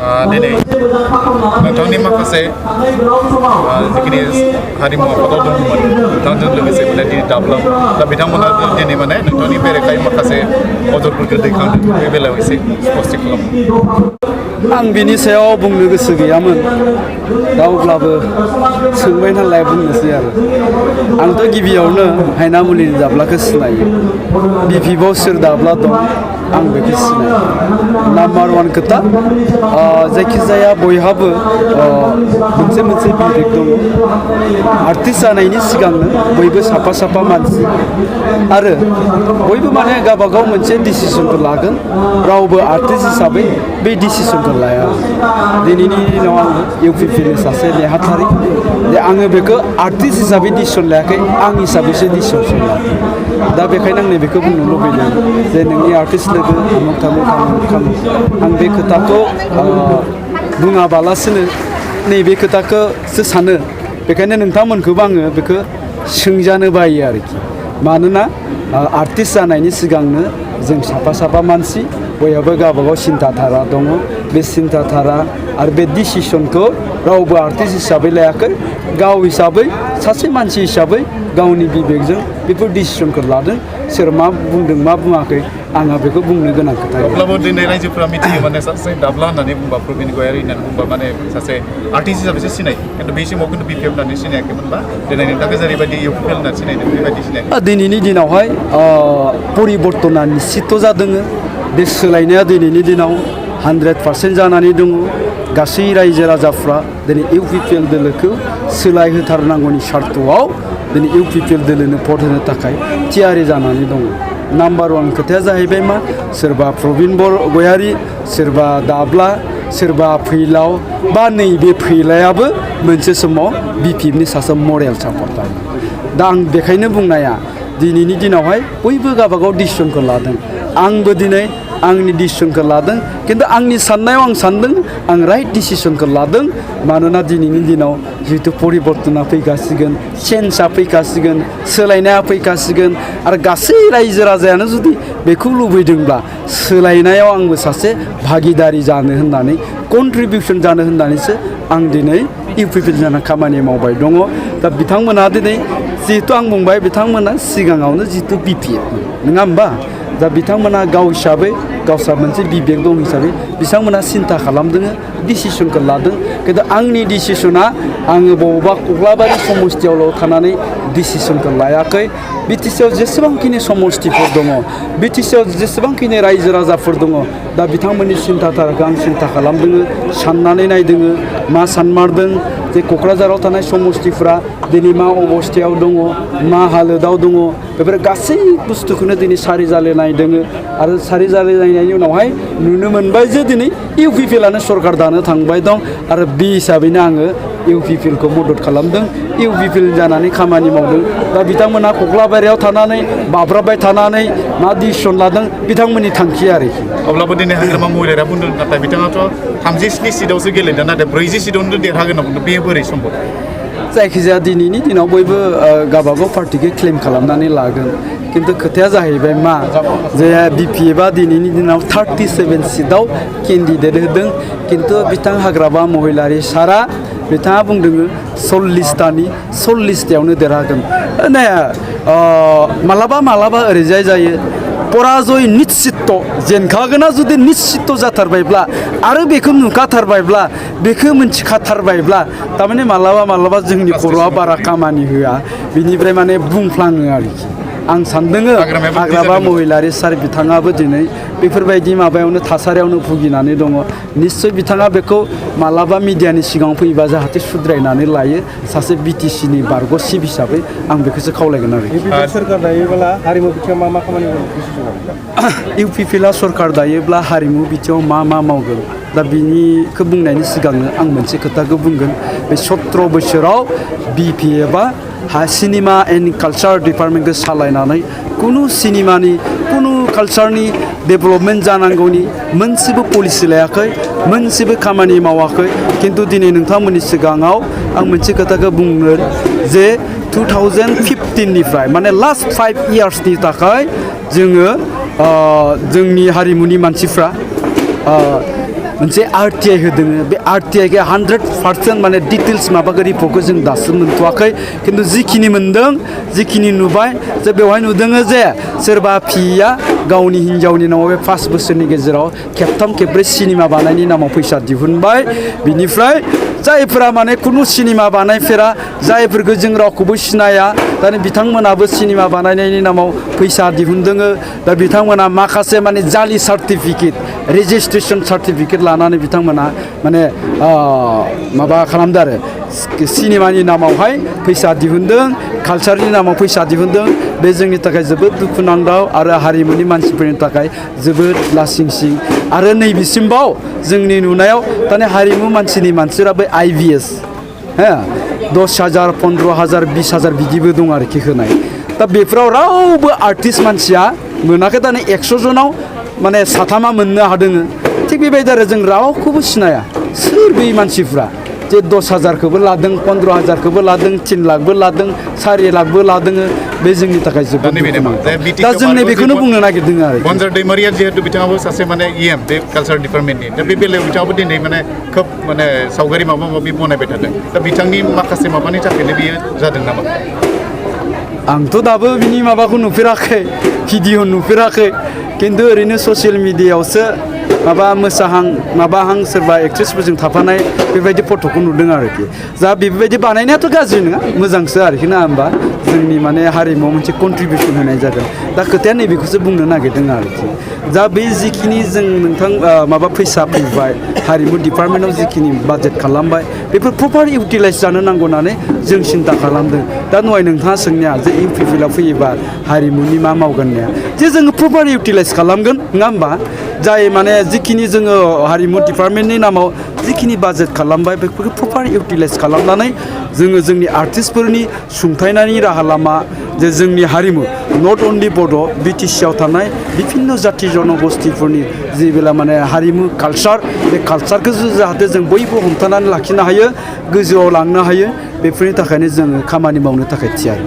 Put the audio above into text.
दिनै नोंथांनि माखासे जिखिनि हारिमु आफादाव दंमोन नोंथांजों लोगोसे माने दिनै दाब्लाम दा बिथांमोना दिनै माने नोंथांनि बेरेखायै माखासे अजदफोरखौ दैखांदों बे बेलायाव एसे स्पष्ट खालाम आं बिनि सायाव बुंनो गोसो गैयामोन दा अब्लाबो सोंबाय नालाय बुंनोसै आरो आंथ' गिबियावनो हायनामुलिनि दाब्लाखौ सिनायो बिपिएफआव सोर दाब्ला दं आं बेखौ सिनायो नाम्बार 1 खोथा जायखिजाया बयहाबो मोनसे बिबेक दङ आर्टिस्ट जानायनि सिगांनो बयबो साफा साफा मानसि आरो बयबो माने गावबागाव मोनसे डिसिसनखौ लागोन रावबो आर्टिस्ट हिसाबै बे डिसिसनखौ लाया दिनैनि दिनाव आङो इउपिपिनि सासे नेहाथारि जे आङो बेखौ आर्टिस्ट हिसाबै डिसिसन लायाखै आं हिसाबैसो डिसिसन लादों दा बेखायनो आं नैबेखौ बुंनो लुबैदों जे नोंनि आर्टिस्ट लोगो अमुक थामुक आं बे खोथाखौ बुङाबालासिनो नैबे खोथाखौसो सानो बेखायनो नोंथांमोनखौबो आङो बेखौ सोंजानो बायो आरोखि मानोना आर्टिस्ट जानायनि सिगांनो जों साफा साफा मानसि बयहाबो गावबागाव सिन्था धारा दङ बे सिन्था धारा आरो बे डिसिसनखौ रावबो आर्टिस्ट हिसाबै लायाखै गाव हिसाबै सासे मानसि हिसाबै गावनि बिबेकजों बेफोर डिसिसनखौ लादों सोर मा बुंदों मा बुङाखै आंहा बेखौ बुंनो गोनां खोथा अब्लाबो दिनै रायजोफोरा मिथियो माने सासे दाब्ला होननानै बुंबा प्रबिन गयारि होननानै बुंबा माने सासे आर्टिस्ट हिसाबैसो सिनाय खिन्थु बे समाव खिन्थु बिपिएफ होननानै सिनायाखैमोनबा दिनै नोंथांखौ जेरैबायदि इउपिपिएल होननानै सिनायदों बेबायदि सिनाय दिनैनि दिनावहाय परिबर्तना निश्चित जादों बे सोलायनाया दिनैनि दिनाव 100% जानानै दङ गासै रायजो राजाफ्रा दिनै इउपिपिएल दोलोखौ सोलायहोथारनांगौनि सार्थआव दिनै इउपिपिएल दोलोनो भट होनो थाखाय थियारि जानानै दङ नाम्बार 1 खोथाया जाहैबाय मा सोरबा प्रबिन गयारि सोरबा दाब्ला सोरबा फैलाव बा नैबे फैलायाबो मोनसे समाव बिपिएफनि सासे मरेल सापर्टार दा आं बेखायनो बुंनाया दिनैनि दिनावहाय बयबो गावबागाव डिसिसनखौ लादों आंबो दिनै आंनि डिसिसनखौ लादों खिन्थु आंनि साननायाव आं सानदों आं राइट डिसिसनखौ लादों मानोना दिनैनि दिनाव जिहेतु परिबर्तना फैगासिगोन चेन्जआ फैगासिगोन सोलायनाया फैगासिगोन आरो गासै रायजो राजायानो जुदि बेखौ लुबैदोंब्ला सोलायनायाव आंबो सासे भागिदारि जानो होननानै कन्ट्रिबिउसन जानो होननानैसो आं दिनै इउपिपिएल जाना खामानि मावबाय दङ दा बिथांमोना दिनै जिहेतु आं बुंबाय बिथांमोना सिगाङावनो जिहेतु बिपिएफ नङा होमबा दा बिथांमोना गाव हिसाबै गावसा मोनसे बिबेक दं हिसाबै बिथांमोना सिन्था खालामदों डिसिसनखौ लादों खिन्थु आंनि डिसिसना आङो बबेबा कक्लाबारि समस्थियावल' थानानै डिसिसनखौ लायाखै बिटिसिआव जेसेबांखिनि समस्थिफोर दङ बिटिसिआव जेसेबांखिनि रायजो राजाफोर दङ दा बिथांमोननि सिन्था धाराखौ आं सिन्था खालामदों साननानै नायदों मा सानमारदों जे क'क्राझाराव थानाय समस्थिफ्रा दिनै मा अबस्थायाव दङ मा हालोदाव दङ बेफोर गासै बुस्थुखौनो दिनै सारि जाले नायदों आरो सारि जाले नायनायनि उनावहाय नुनो मोनबाय जे दिनै इउपिपिएलआनो सरकार दानो थांबाय दं आरो बे हिसाबैनो आङो इउपिपिएलखौ मदद खालामदों इउपिपिएल जानानै खामानि मावदों दा बिथांमोना कक्लाबारियाव थानानै बाब्राबबाय थानानै मा डिसिसन लादों बिथांमोननि थांखि आरोखि अब्लाबो दिनै हाग्रामा महिलारिया बुंदों नाथाय बिथाङाथ' 37 सिटआवसो गेलेदों नाथाय 40 सिटआवनो देरहागोन होनना बुंदों बेयो बोरै सम्भब जायखिजाया दिनैनि दिनाव बयबो गावबागाव पार्टिखौ क्लेम खालामनानै लागोन खिन्थु खोथाया जाहैबाय मा जे बिपिएफआ दिनैनि दिनाव 37 सिटआव केन्डिडेट होदों खिन्थु बिथां हाग्रामा महिलारि सारा बिथाङा बुंदों 40तानि 40तायावनो देरहागोन मालाबा ओरैजाय जायो पराजय निश्चित जेनखागोना जुदि निश्चित जाथारबायब्ला आरो बेखौ नुखाथारबायब्ला बेखौ मिन्थिखाथारबायब्ला थारमाने मालाबा जोंनि खर'आ बारा खामानि होआ बिनिफ्राय माने बुंफ्लाङो आरोखि आं सानदों हाग्रामा महिलारि सार बिथाङाबो दिनै बेफोरबायदि माबायावनो थासारियावनो भुगिनानै दङ निश्चय बिथाङा बेखौ मालाबा मिडियानि सिगाङाव फैबा जाहाथे सुद्रायनानै लायो सासे बिटिसिनि बारग' चिफ हिसाबै आं बेखौसो खावलायगोन आरो सोरखार दायोब्ला हारिमु बिथिङाव मा खामानि इउपिपिएलआ सरखार दायोब्ला हारिमु बिथिङाव मा मावगोन दा बिनिखौ बुंनायनि सिगांनो आं मोनसे खोथाखौ बुंगोन बे 17 बोसोराव बिपिएफआ सिनेमा एन्ड कालचार डिपार्टमेन्टखौ सालायनानै कुनु सिनेमानि कुनु कालचारनि डेभेलपमेन्ट जानांगौनि मोनसेबो पलिसि लायाखै मोनसेबो खामानि मावाखै खिन्थु दिनै नोंथांमोननि सिगाङाव आं मोनसे खोथाखौ बुंनो जे 2015निफ्राय माने लास्ट 5 इयार्सनि थाखाय जोङो जोंनि हारिमुनि मानसिफ्रा मोनसे RTI होदों बे RTI के 100% माने डिटेल्स माबाखौ रिपर्टखौ जों दासिम मोनथ'वाखै खिन्थु जिखिनि मोनदों जिखिनि नुबाय जे बेवहाय नुदों जे सोरबा फिया गावनि हिन्जावनि नामाव बे 5 बोसोरनि गेजेराव खेबथाम खेबब्रै सिनेमा बानायनि नामाव फैसा दिहुनबाय बिनिफ्राय जायफोरा माने खुनु सिनेमा बानायफेरा जायफोरखौ जों रावखौबो सिनाया दानि बिथांमोनाबो सिनेमा बानायनायनि नामाव फैसा दिहुनदों दा बिथांमोना माखासे माने जालि सार्टिफिकेट रेजिस्ट्रेशन सार्टिफिकेट लानानै बिथांमोना माने माबा खालामदों आरो सिनेमानि नामावहाय फैसा दिहुनदों कालचारनि नामाव फैसा दिहुनदों बे जोंनि थाखाय जोबोद दुखुनांथाव आरो हारिमुनि मानसिफोरनि थाखाय जोबोद लासिंसिं आरो नैबेसिमबाव जोंनि नुनायाव दानि हारिमु मानसिनि मानसिफोरा बै IVS 10,000 15,000 20,000 बिदिबो दं आरोखि होनाय दा बेफोराव रावबो आर्टिस्ट मानसिया मोनाखै दानि 100 जनाव माने साथामा मोननो हादों थिग बेबायदि आरो जों रावखौबो सिनाया सोर बै मानसिफ्रा जे 10,000खौबो लादों 15,000खौबो लादों 3 लाखबो लादों 4 लाखबो लादों बे जोंनि थाखाय जोबोद दा जों बेखौनो बुंनो नागिरदों आरो बनजार दैमारिया जिहेतु बिथाङाबो सासे माने EM बे कालचार डिपार्टमेन्टनि दा बे बेलायाव बिथाङाबो दिनै माने खोब माने सावगारि माबा माबि बनायबाय थादों दा बिथांनि माखासे माबानि थाखायनो बियो जादों नामा आंथ' दाबो बिनि माबाखौ नुफेराखै भिडिअ नुफेराखै खिन्थु ओरैनो ससियेल मिडियायावसो माबा मोसाहां माबाहां सोरबा एक्ट्रेसफोरजों थाफानाय बेबायदि फट'खौ नुदों आरोखि जा बेबायदि बानायनायाथ' गाज्रि नङा मोजांसो आरोखि ना होमबा जोंनि माने हारिमुआव मोनसे कन्ट्रिबिउसन होनाय जादों दा खोथाया नैबेखौसो बुंनो नागिरदों आरोखि दा बे जिखिनि जों नोंथां माबा फैसा फैबाय हारिमु डिपार्टमेन्टआव जिखिनि बाजेट खालामबाय बेफोर प्रपार इउटिलाइज जानो नांगौ होननानै जों सिन्था खालामदों दा नहाय नोंथाङा सोंनाया जे UPPL आव फैयोबा हारिमुनि मा मावगोन होननाया जे जोङो प्रपार इउटिलाइज खालामगोन नङा होमबा जाय माने जिखिनि जोङो हारिमु डिपार्टमेन्टनि नामाव जिखिनि बाजेट खालामबाय बेफोरखौ प्रपार इउटिलाइज खालामनानै जोङो जोंनि आर्टिस्टफोरनि सुंथाइनायनि राहा लामा जे जोंनि हारिमु नट अनलि बड' BTC आव थानाय बिभिन्न जाथि जनगोष्ठीफोरनि जेबेला माने हारिमु कालचार बे कालचारखौ जाहाथे जों बयबो हमथानानै लाखिनो हायो गोजौआव लांनो हायो बेफोरनि थाखायनो जोङो खामानि मावनो थाखाय थियारि